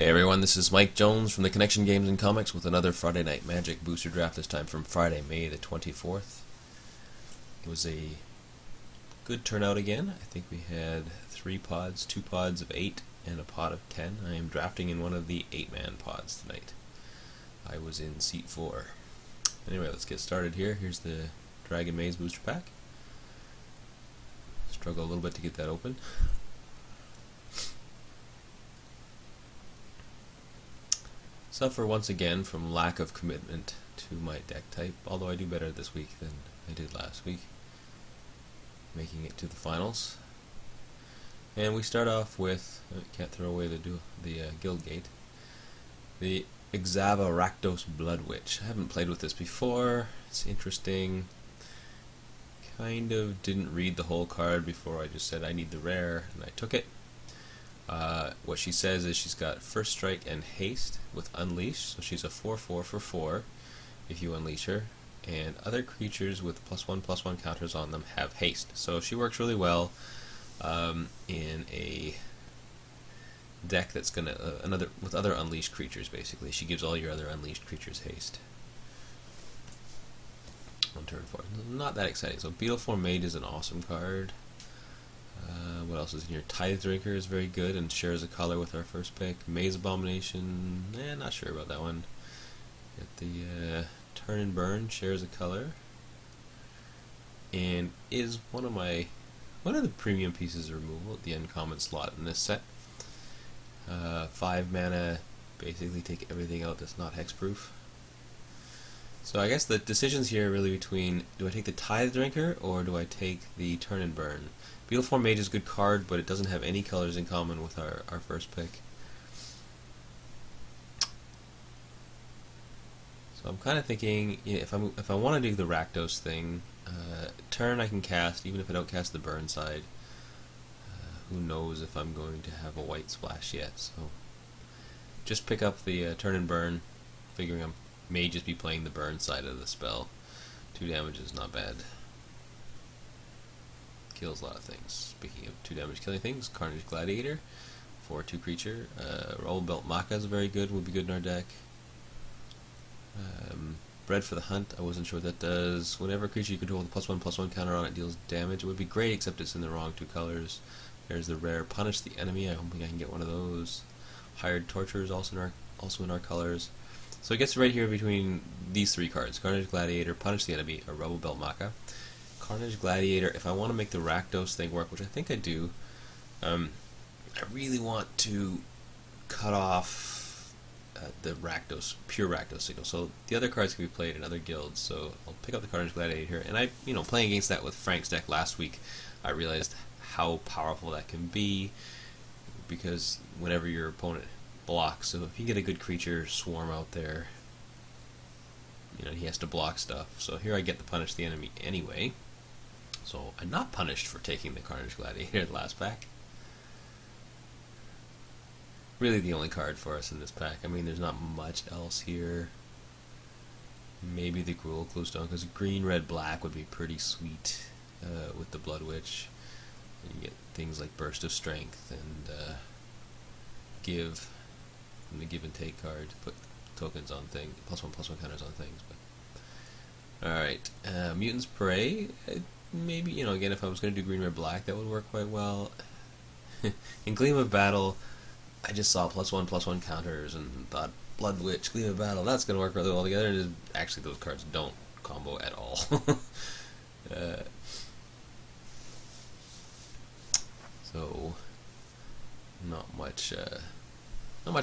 Hey everyone, this is Mike Jones from the Connection Games and Comics with another Friday Night Magic booster draft, this time from Friday, May the 24th. It was a good turnout again. I think we had 3 pods, 2 pods of 8, and a pod of 10. I am drafting in one of the 8-man pods tonight. I was in seat 4. Anyway, let's get started here. Here's the Dragon Maze booster pack. Struggle a little bit to get that open. Suffer once again from lack of commitment to my deck type, although I do better this week than I did last week, making it to the finals. And we start off with, can't throw away the Guildgate, the Exava Rakdos Blood Witch. I haven't played with this before. It's interesting. Kind of didn't read the whole card before I just said I need the rare, and I took it. What she says is she's got First Strike and Haste with Unleash, so she's a 4/4 for 4 if you unleash her, and other creatures with +1/+1 counters on them have Haste. So she works really well in a deck that's gonna with other unleashed creatures. Basically, she gives all your other unleashed creatures Haste on turn 4. Not that exciting. So Beetleform Mage is an awesome card. What else is in here? Tithe Drinker is very good and shares a color with our first pick. Maze Abomination, not sure about that one. Got the Turn and Burn, shares a color, and is one of the premium pieces of removal at the uncommon slot in this set. 5 mana, basically take everything out that's not hexproof. So I guess the decisions here are really between, do I take the Tithe Drinker or do I take the Turn and Burn? Beetleform Mage is a good card, but it doesn't have any colors in common with our first pick. So I'm kind of thinking, if I want to do the Rakdos thing, turn I can cast, even if I don't cast the Burn side. Who knows if I'm going to have a white splash yet, so just pick up the Turn and Burn, figuring I may just be playing the Burn side of the spell. 2 damage is not bad. Kills a lot of things. Speaking of 2 damage killing things, Carnage Gladiator for 2 creature. Roll Belt Maka is very good, will be good in our deck. Bred for the Hunt, I wasn't sure what that does. Whenever a creature you control with a +1/+1 counter on it deals damage, it would be great, except it's in the wrong 2 colors. There's the rare Punish the Enemy, I'm hoping I can get one of those. Hired Torture is also in our colors. So it gets right here between these 3 cards: Carnage Gladiator, Punish the Enemy, or Rebel Belt Maka. Carnage Gladiator, if I want to make the Rakdos thing work, which I think I do, I really want to cut off the Rakdos, pure Rakdos signal. So the other cards can be played in other guilds, so I'll pick up the Carnage Gladiator here. And playing against that with Frank's deck last week, I realized how powerful that can be, because whenever your opponent blocks, so if you get a good creature swarm out there, he has to block stuff. So here I get to punish the enemy anyway. So I'm not punished for taking the Carnage Gladiator in the last pack. Really the only card for us in this pack. I mean, there's not much else here. Maybe the Gruul Cluestone, because green, red, black would be pretty sweet with the Blood Witch. You get things like Burst of Strength and Give, from the Give and Take card to put tokens on things, +1/+1 counters on things. But alright, Mutant's Prey. Maybe, again, if I was going to do green, red, black, that would work quite well. In Gleam of Battle, I just saw +1/+1 counters and thought, Blood Witch, Gleam of Battle, that's going to work really well together. And actually, those cards don't combo at all. So, not much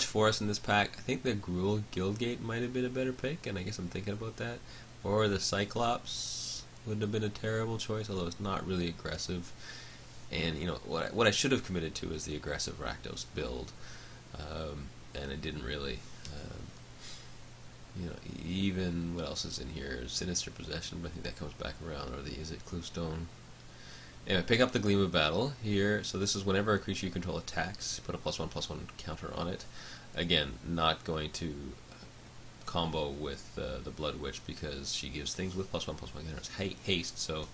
for us in this pack. I think the Gruul Guildgate might have been a better pick, and I guess I'm thinking about that. Or the Cyclops would have been a terrible choice, although it's not really aggressive. And what I should have committed to is the aggressive Rakdos build, and it didn't really. Even what else is in here? Sinister Possession, but I think that comes back around, or the Izzet Cluestone. Anyway, pick up the Gleam of Battle here. So this is whenever a creature you control attacks, put a +1/+1 counter on it. Again, not going to combo with the Blood Witch, because she gives things with +1/+1 counters haste, so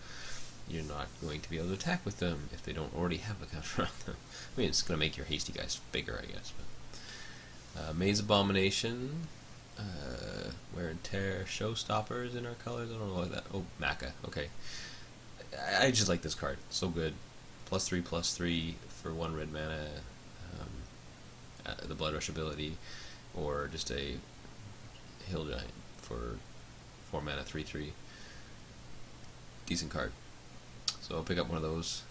you're not going to be able to attack with them if they don't already have a counter on them. I mean, it's going to make your hasty guys bigger, I guess. Maze Abomination, Wear and Tear, Showstoppers in our colors. I don't know what that. Oh, Maca. Okay, I just like this card. So good. +3/+3 for 1 red mana. The Blood Rush ability, or just a Hill Giant for 4 mana 3/3. Decent card. So I'll pick up one of those.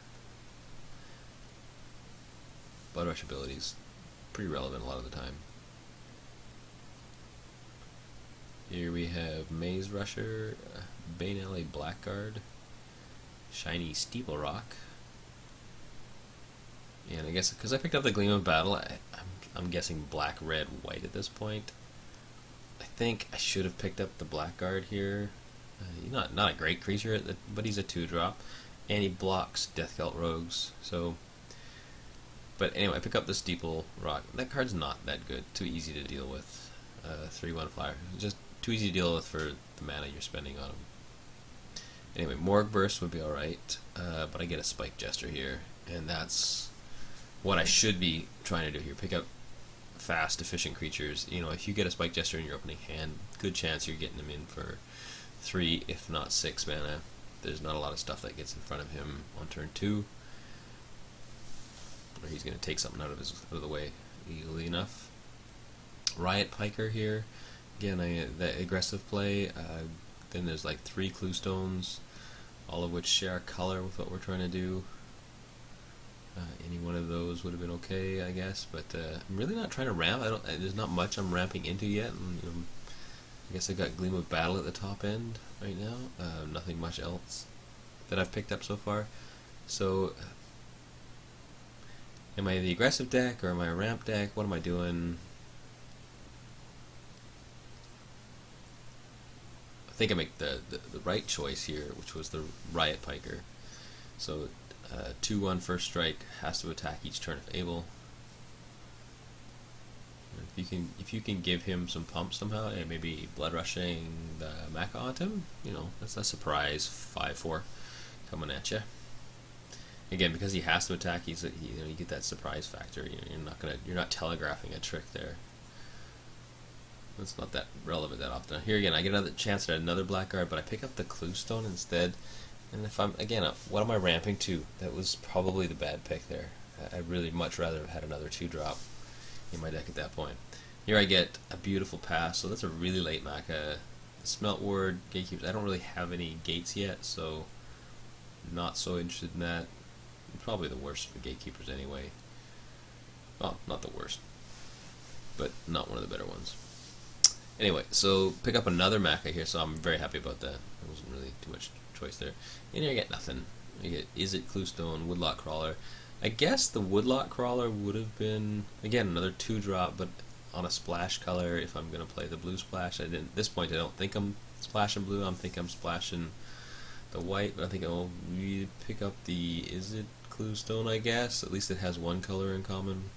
Blood Rush abilities, pretty relevant a lot of the time. Here we have Maze Rusher, Bane Alley Blackguard, Shiny Steeple Rock, and I guess because I picked up the Gleam of Battle, I'm guessing black, red, white at this point. I think I should have picked up the Blackguard here. Not a great creature, but he's a 2-drop, and he blocks Death Cult Rogues. So, but anyway, I pick up the Steeple Rock. That card's not that good. Too easy to deal with. 3/1 flyer, just too easy to deal with for the mana you're spending on him. Anyway, Morgue Burst would be alright, but I get a Spike Jester here, and that's what I should be trying to do here. Pick up fast, efficient creatures. You know, if you get a Spike Jester in your opening hand, good chance you're getting him in for 3, if not 6 mana. There's not a lot of stuff that gets in front of him on turn 2, or he's going to take something out of the way easily enough. Riot Piker here. Again, that aggressive play. Then there's like 3 Clue Stones, all of which share color with what we're trying to do. Any one of those would have been okay, I guess, but I'm really not trying to ramp. There's not much I'm ramping into yet. I guess I got Gleam of Battle at the top end right now. Nothing much else that I've picked up so far. So, am I the aggressive deck or am I a ramp deck? What am I doing? I think I make the right choice here, which was the Riot Piker. So 2/1 first strike, has to attack each turn if able. If you can give him some pump somehow, and maybe Blood Rushing the Maca onto him, that's a surprise 5/4 coming at you. Again, because he has to attack, you get that surprise factor. You're not telegraphing a trick there. It's not that relevant that often. Here again, I get another chance at another Blackguard, but I pick up the Clue Stone instead. And if I'm again, what am I ramping to? That was probably the bad pick there. I'd really much rather have had another 2-drop in my deck at that point. Here I get a beautiful pass, so that's a really late Maca. Smelt Ward, Gatekeepers. I don't really have any gates yet, so not so interested in that. Probably the worst for Gatekeepers anyway. Well, not the worst, but not one of the better ones. Anyway, so pick up another Maca here, so I'm very happy about that. There wasn't really too much choice there. And here I get nothing. I get Is It Cluestone, Woodlock Crawler. I guess the Woodlock Crawler would have been, again, another 2-drop, but on a splash color if I'm going to play the blue splash. At this point, I don't think I'm splashing blue. I think I'm splashing the white, but I think I'll pick up the Is It Cluestone, I guess. At least it has one color in common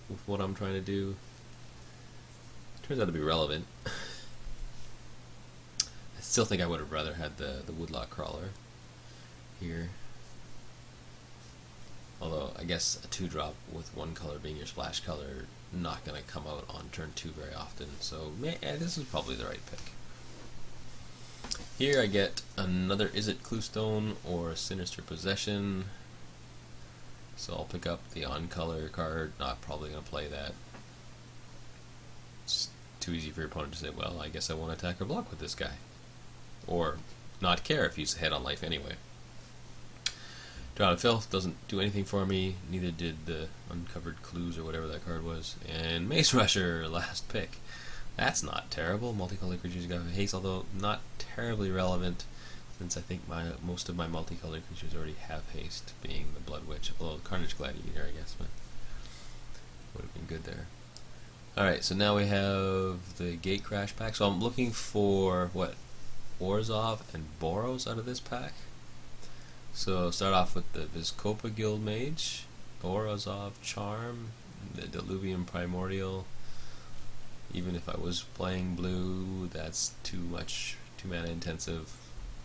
with what I'm trying to do. Turns out to be relevant. I still think I would have rather had the Woodlock Crawler here. Although, I guess a 2-drop with one color being your splash color, not going to come out on turn 2 very often. So, this is probably the right pick. Here I get another Is It Cluestone or Sinister Possession. So I'll pick up the on-color card. Not probably going to play that. It's too easy for your opponent to say, well, I guess I won't attack or block with this guy. Or not care if he's ahead on life anyway. Drown of Filth doesn't do anything for me, neither did the Uncovered Clues or whatever that card was. And Maze Rusher, last pick. That's not terrible. Multicolored creatures got haste, although not terribly relevant, since I think most of my multicolored creatures already have haste, being the Blood Witch. Although Carnage Gladiator, I guess, but would have been good there. Alright, so now we have the Gate Crash pack. So I'm looking for, Orzhov and Boros out of this pack. So start off with the Vizkopa Guildmage, Orzhov Charm, the Diluvian Primordial. Even if I was playing blue, that's too mana intensive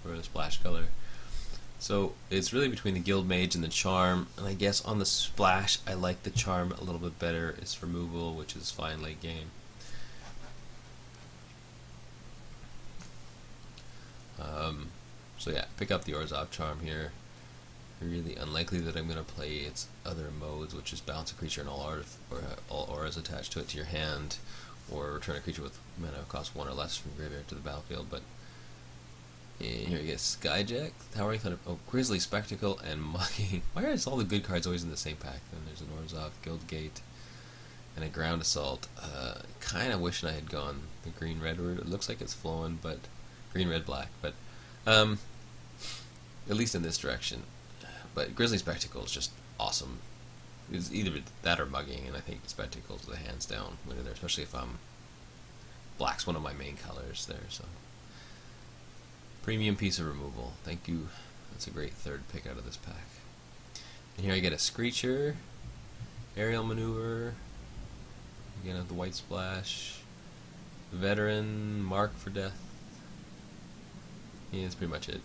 for a splash color. So it's really between the Guild Mage and the Charm, and I guess on the splash I like the Charm a little bit better. It's removal, which is fine late game. So yeah, pick up the Orzhov Charm here. Really unlikely that I'm going to play its other modes, which is bounce a creature and all auras attached to it to your hand, or return a creature with mana cost 1 or less from graveyard to the battlefield. But here you get Skyjack, Towering Thunder, Grizzly Spectacle, and Mugging. Why are all the good cards always in the same pack? Then there's an Orzhov, Guildgate, and a Ground Assault. Kind of wishing I had gone the green-red route. It looks like it's flowing, but green-red-black. But at least in this direction. But Grizzly Spectacle is just awesome. It's either that or Mugging, and I think Spectacle's the hands down winner there, especially if black's one of my main colors there. So premium piece of removal. Thank you. That's a great third pick out of this pack. And here I get a Screecher, Aerial Maneuver, again the White Splash, Veteran, Mark for Death. Yeah, that's pretty much it.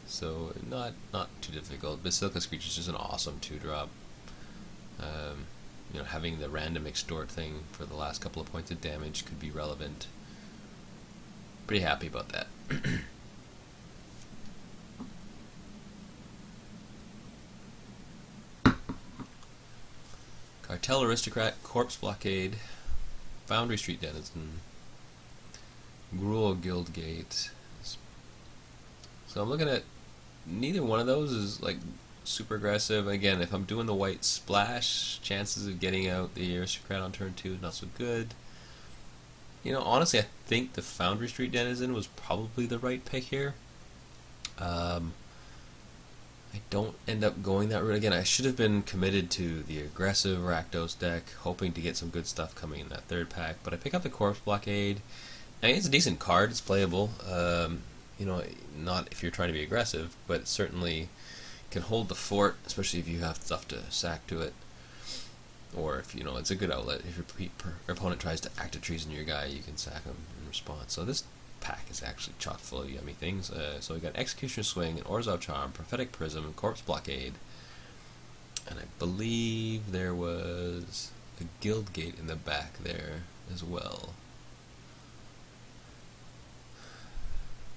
So not too difficult. Basilica Screech is just an awesome 2-drop. You know, having the random extort thing for the last couple of points of damage could be relevant. Pretty happy about that. Cartel Aristocrat, Corpse Blockade, Foundry Street Denizen, Gruul Guildgate. So I'm looking at neither one of those is like super aggressive. Again, if I'm doing the white splash, chances of getting out the Aristocrat on turn 2 is not so good. You know, honestly, I think the Foundry Street Denizen was probably the right pick here. I don't end up going that route. Again, I should have been committed to the aggressive Rakdos deck, hoping to get some good stuff coming in that third pack. But I pick up the Corpse Blockade. I mean, it's a decent card. It's playable. You know, not if you're trying to be aggressive, but it certainly can hold the fort, especially if you have stuff to sack to it. Or if, you know, it's a good outlet. If your opponent tries to act a treason your guy, you can sack him in response. So this pack is actually chock full of yummy things. So we got Executioner Swing, an Orzhov Charm, Prophetic Prism, Corpse Blockade, and I believe there was a Guildgate in the back there as well.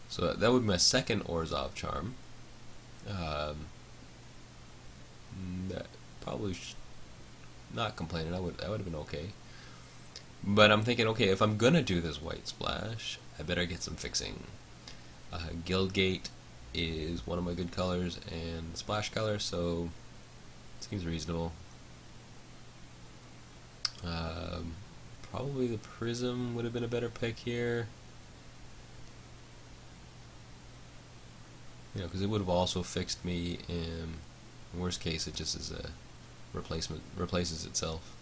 So that would be my second Orzhov Charm. That probably not complaining. I would have been okay. But I'm thinking, okay, if I'm gonna do this white splash, I better get some fixing. Guildgate is one of my good colors and splash color, so it seems reasonable. Probably the Prism would have been a better pick here. You know, because it would have also fixed me in worst case. It just is a replaces itself.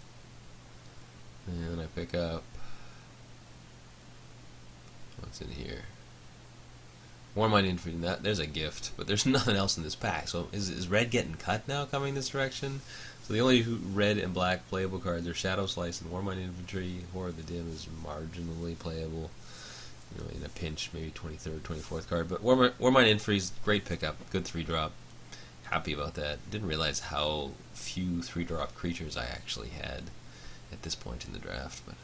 And I pick up what's in here. Warmind Infantry. There's a gift, but there's nothing else in this pack. So is red getting cut now, coming this direction? So the only red and black playable cards are Shadow Slice and Warmind Infantry. Horror of the Dim is marginally playable. You know, in a pinch, maybe 23rd, 24th card. But Warmind Infantry's great pickup, good 3-drop. Happy about that. Didn't realize how few 3-drop creatures I actually had at this point in the draft. But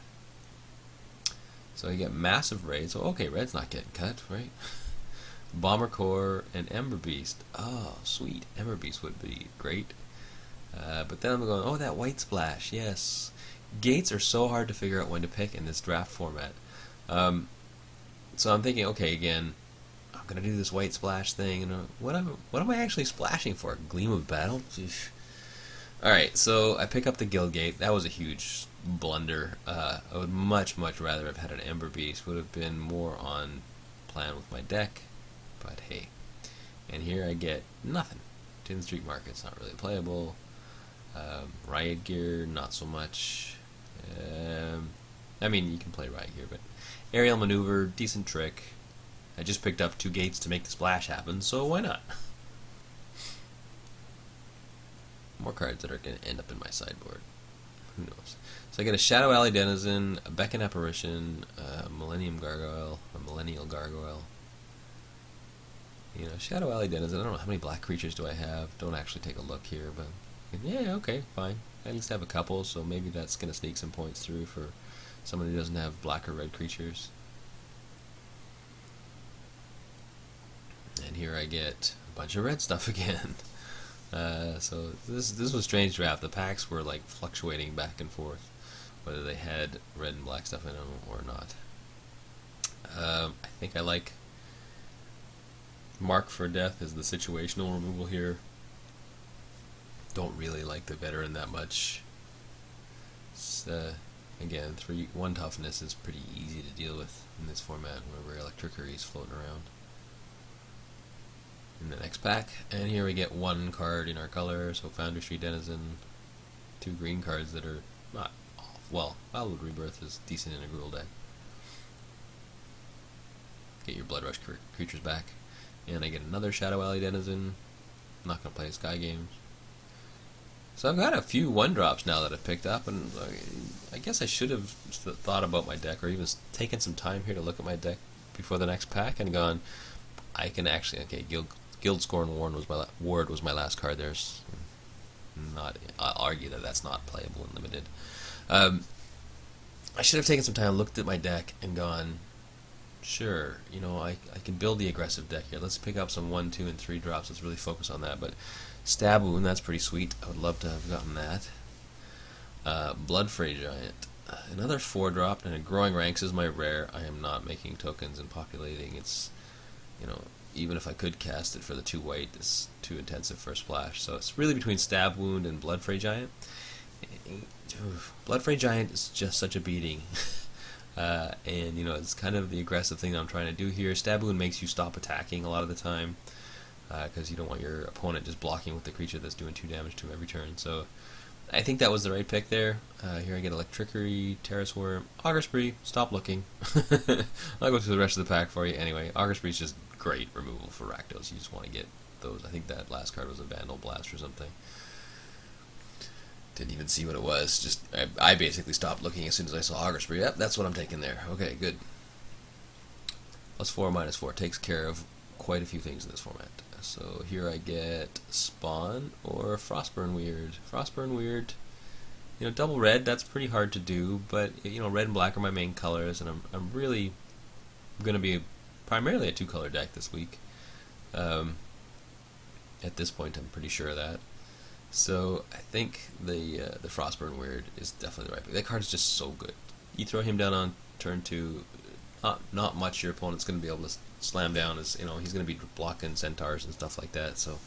so I get Massive Raid. So okay, red's not getting cut, right? Bomber Core and Ember Beast. Oh, sweet. Ember Beast would be great. But then I'm going, oh, that White Splash, yes. Gates are so hard to figure out when to pick in this draft format. So I'm thinking, okay, again, I'm gonna do this white splash thing, and what am I actually splashing for? Gleam of Battle? All right, so I pick up the Guildgate. That was a huge blunder. I would much rather have had an Ember Beast. Would have been more on plan with my deck, but hey. And here I get nothing. Tin Street Market's not really playable. Riot Gear, not so much. I mean, you can play Riot Gear, but Aerial Maneuver, decent trick. I just picked up 2 gates to make the splash happen, so why not? More cards that are going to end up in my sideboard. Who knows? So I get a Shadow Alley Denizen, a Beacon Apparition, a Millennium Gargoyle, a Millennial Gargoyle. You know, Shadow Alley Denizen, I don't know how many black creatures do I have. Don't actually take a look here, but yeah, okay, fine. I at least have a couple, so maybe that's going to sneak some points through for someone who doesn't have black or red creatures. And here I get a bunch of red stuff again. So this was a strange draft. The packs were like fluctuating back and forth, whether they had red and black stuff in them or not. I think I like Mark for Death as the situational removal here. Don't really like the veteran that much. It's, again, 1 toughness is pretty easy to deal with in this format where Rare Electricity is floating around. In the next pack, and here we get 1 card in our color, so Foundry Street Denizen, 2 green cards that are not off. Well, Wildwood Rebirth is decent in a Gruul deck. Get your Blood Rush creatures back. And I get another Shadow Alley Denizen. I'm not going to play Sky Games. So I've got a few 1-drops now that I've picked up, and I guess I should have thought about my deck, or even taken some time here to look at my deck before the next pack, and gone, I can actually, okay, Guildscorn Ward was my last card. There's not, I'll argue that that's not playable in Limited. I should have taken some time, looked at my deck, and gone, sure, you know, I can build the aggressive deck here. Let's pick up some 1, 2, and 3 drops. Let's really focus on that. But Stab Wound, that's pretty sweet. I would love to have gotten that. Bloodfray Giant, another 4-drop, and a Growing Ranks is my rare. I am not making tokens and populating. It's, you know, even if I could cast it for the 2 white, it's too intensive for a splash. So it's really between Stab Wound and Bloodfray Giant. Bloodfray Giant is just such a beating. And you know, it's kind of the aggressive thing that I'm trying to do here. Stab Wound makes you stop attacking a lot of the time, because you don't want your opponent just blocking with the creature that's doing 2 damage to him every turn. So I think that was the right pick there. Here I get Electrickery, Terrace Worm, Augur Spree, stop looking. I'll go through the rest of the pack for you. Anyway, Augur Spree is just great removal for Rakdos. You just want to get those. I think that last card was a Vandal Blast or something. Didn't even see what it was. Just I basically stopped looking as soon as I saw Augur Spree. Yep, that's what I'm taking there. Okay, good. +4, -4 takes care of quite a few things in this format. So here I get Spawn or Frostburn Weird. Frostburn Weird, you know, double red, that's pretty hard to do, but you know, red and black are my main colors, and I'm really going to be primarily a 2-color deck this week. At this point, I'm pretty sure of that. So I think the Frostburn Weird is definitely the right pick. That card is just so good. You throw him down on turn 2, not much your opponent's going to be able to slam down. As you know, he's going to be blocking centaurs and stuff like that. So,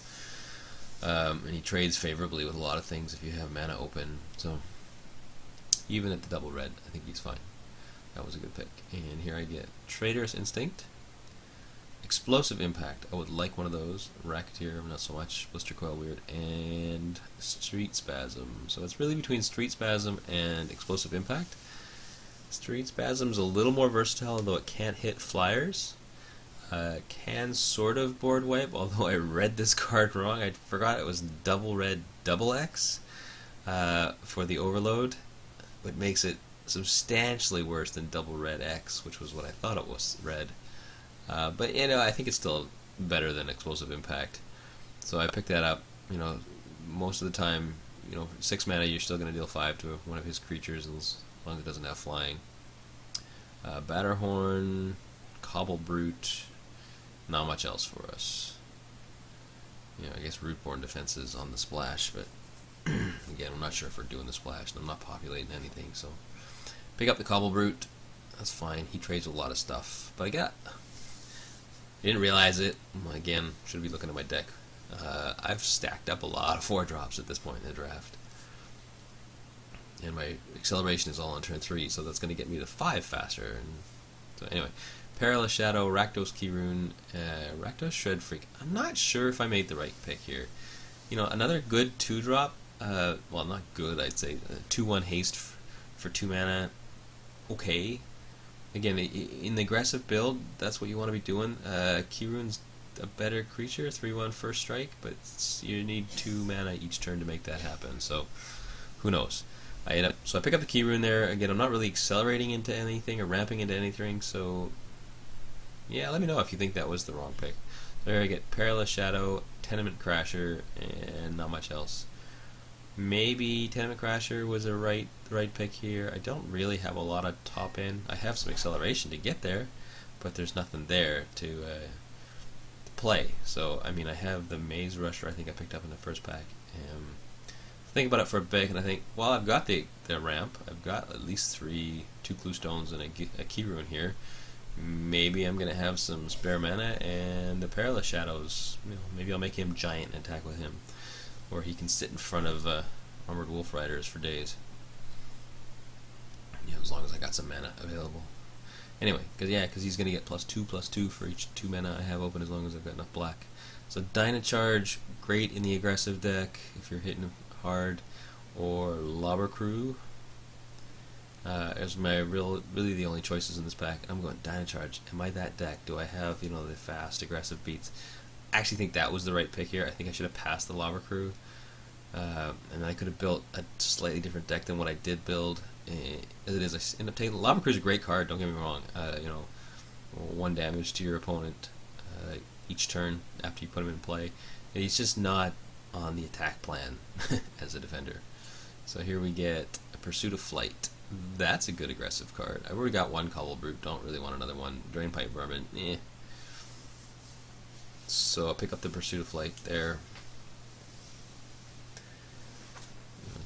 and he trades favorably with a lot of things if you have mana open. So even at the double red, I think he's fine. That was a good pick. And here I get Traitorous Instinct, Explosive Impact. I would like one of those. Racketeer, not so much. Blister Coil Weird, and Street Spasm. So it's really between Street Spasm and Explosive Impact. Street Spasm's a little more versatile, although it can't hit flyers. Can sort of board wipe, although I read this card wrong. I forgot it was double red, double X for the overload, which makes it substantially worse than double red X, which was what I thought it was red. But you know, I think it's still better than Explosive Impact. So I picked that up. You know, most of the time, you know, 6 mana, you're still going to deal 5 to one of his creatures as long as it doesn't have flying. Batterhorn, Cobble Brute, not much else for us. You know, I guess Rootborn Defenses on the splash, but again, I'm not sure if we're doing the splash, and I'm not populating anything, so pick up the Cobble Brute. That's fine. He trades with a lot of stuff, but I didn't realize it. Again, should be looking at my deck. I've stacked up a lot of 4-drops at this point in the draft. And my acceleration is all on turn 3, so that's going to get me to 5 faster. And so anyway, Perilous Shadow, Rakdos Keyrune, Rakdos Shred Freak. I'm not sure if I made the right pick here. You know, another good 2-drop, well, not good, I'd say, 2/1 haste for 2 mana, okay. Again, in the aggressive build, that's what you want to be doing. Keyrune's a better creature, 3/1 first strike, but you need 2 mana each turn to make that happen, so who knows. So I pick up the key rune there. Again, I'm not really accelerating into anything or ramping into anything, so yeah, let me know if you think that was the wrong pick. There I get Perilous Shadow, Tenement Crasher, and not much else. Maybe Tenement Crasher was the right pick here. I don't really have a lot of top end. I have some acceleration to get there, but there's nothing there to play. So I mean, I have the Maze Rusher I think I picked up in the first pack. Think about it for a bit, and I think, well, I've got the ramp. I've got at least 2 clue stones and a key rune here. Maybe I'm gonna have some spare mana and the Perilous Shadows. You know, maybe I'll make him giant and attack with him, or he can sit in front of armored wolf riders for days. You know, as long as I got some mana available. Anyway, because he's gonna get +2/+2 for each 2 mana I have open, as long as I've got enough black. So Dynacharge, great in the aggressive deck if you're hitting hard, or Lobber Crew as my really the only choices in this pack. And I'm going Dynacharge. Am I that deck? Do I have, you know, the fast aggressive beats? I actually think that was the right pick here. I think I should have passed the Lobber Crew, and I could have built a slightly different deck than what I did build. As it is, I end up taking Lobber Crew is a great card. Don't get me wrong. You know, 1 damage to your opponent each turn after you put him in play. And he's just not on the attack plan as a defender. So here we get a Pursuit of Flight. That's a good aggressive card. I've already got 1 Cobble Brute, don't really want another one. Drainpipe Vermin, eh. So I'll pick up the Pursuit of Flight there.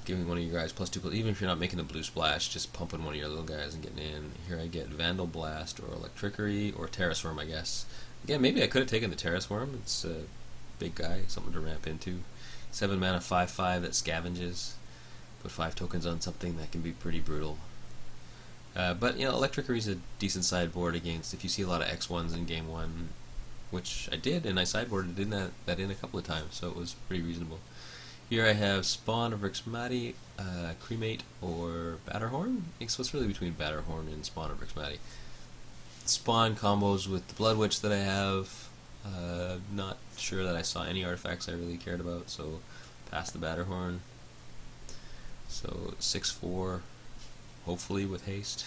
Giving one of you guys +2/+, even if you're not making a blue splash, just pumping one of your little guys and getting in. Here I get Vandal Blast or Electrickery or Terrasworm, I guess. Again, maybe I could have taken the Terrasworm. It's a big guy, something to ramp into. 7 mana, 5/5 that scavenges. Put 5 tokens on something that can be pretty brutal. But you know, Electrickery is a decent sideboard against if you see a lot of X1s in game 1, which I did, and I sideboarded that in a couple of times, so it was pretty reasonable. Here I have Spawn of Rixmati, Cremate, or Batterhorn. So it's really between Batterhorn and Spawn of Rixmati. Spawn combos with the Blood Witch that I have. Not sure that I saw any artifacts I really cared about, so pass the Batterhorn. So 6/4, hopefully with haste.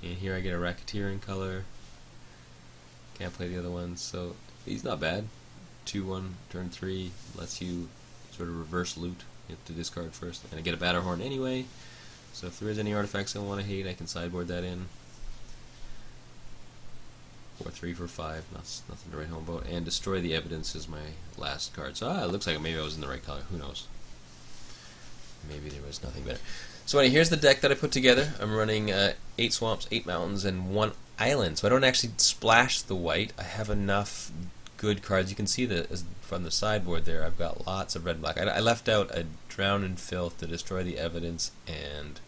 And here I get a Racketeering color. Can't play the other ones, so he's not bad. 2/1, turn 3, lets you sort of reverse loot. You have to discard first. And I get a Batterhorn anyway, so if there is any artifacts I want to hate, I can sideboard that in. 4/3 for 5, nothing to write home about. And Destroy the Evidence is my last card. So it looks like maybe I was in the right color. Who knows? Maybe there was nothing there. So anyway, here's the deck that I put together. I'm running 8 swamps, 8 mountains, and 1 island. So I don't actually splash the white. I have enough good cards. You can see that from the sideboard there. I've got lots of red and black. I left out a Drown in Filth, to Destroy the Evidence, and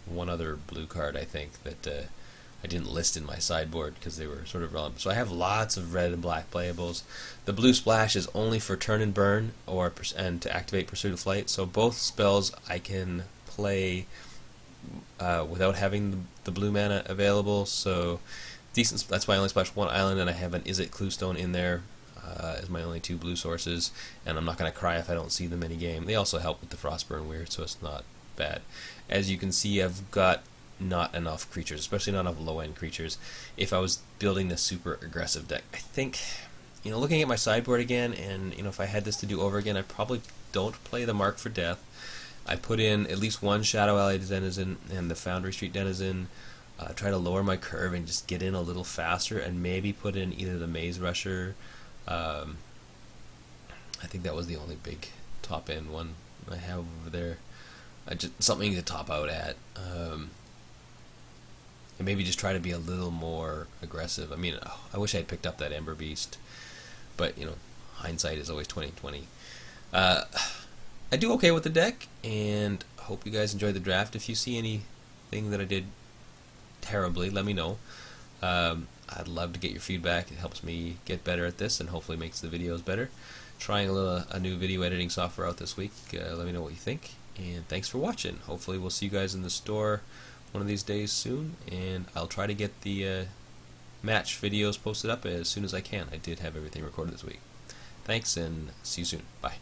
1 other blue card, I think, that I didn't list in my sideboard because they were sort of relevant. So I have lots of red and black playables. The blue splash is only for turn and burn, and to activate Pursuit of Flight. So both spells I can play without having the blue mana available. So decent. That's why I only splashed 1 island, and I have an Is It Cluestone in there as my only 2 blue sources. And I'm not going to cry if I don't see them in a game. They also help with the Frostburn Weird, so it's not bad. As you can see, I've got not enough creatures, especially not enough low-end creatures. If I was building this super aggressive deck, I think, you know, looking at my sideboard again, and you know, if I had this to do over again, I probably don't play the Mark for Death. I put in at least 1 Shadow Alley Denizen and the Foundry Street Denizen. Try to lower my curve and just get in a little faster, and maybe put in either the Maze Rusher. I think that was the only big top-end one I have over there. Just something to top out at. And maybe just try to be a little more aggressive. I mean, I wish I had picked up that Ember Beast, but you know, hindsight is always 20/20. I do okay with the deck, and hope you guys enjoyed the draft. If you see anything that I did terribly, let me know. I'd love to get your feedback. It helps me get better at this, and hopefully makes the videos better. Trying a new video editing software out this week. Let me know what you think, and thanks for watching. Hopefully we'll see you guys in the store one of these days soon, and I'll try to get the match videos posted up as soon as I can. I did have everything recorded this week. Thanks, and see you soon. Bye.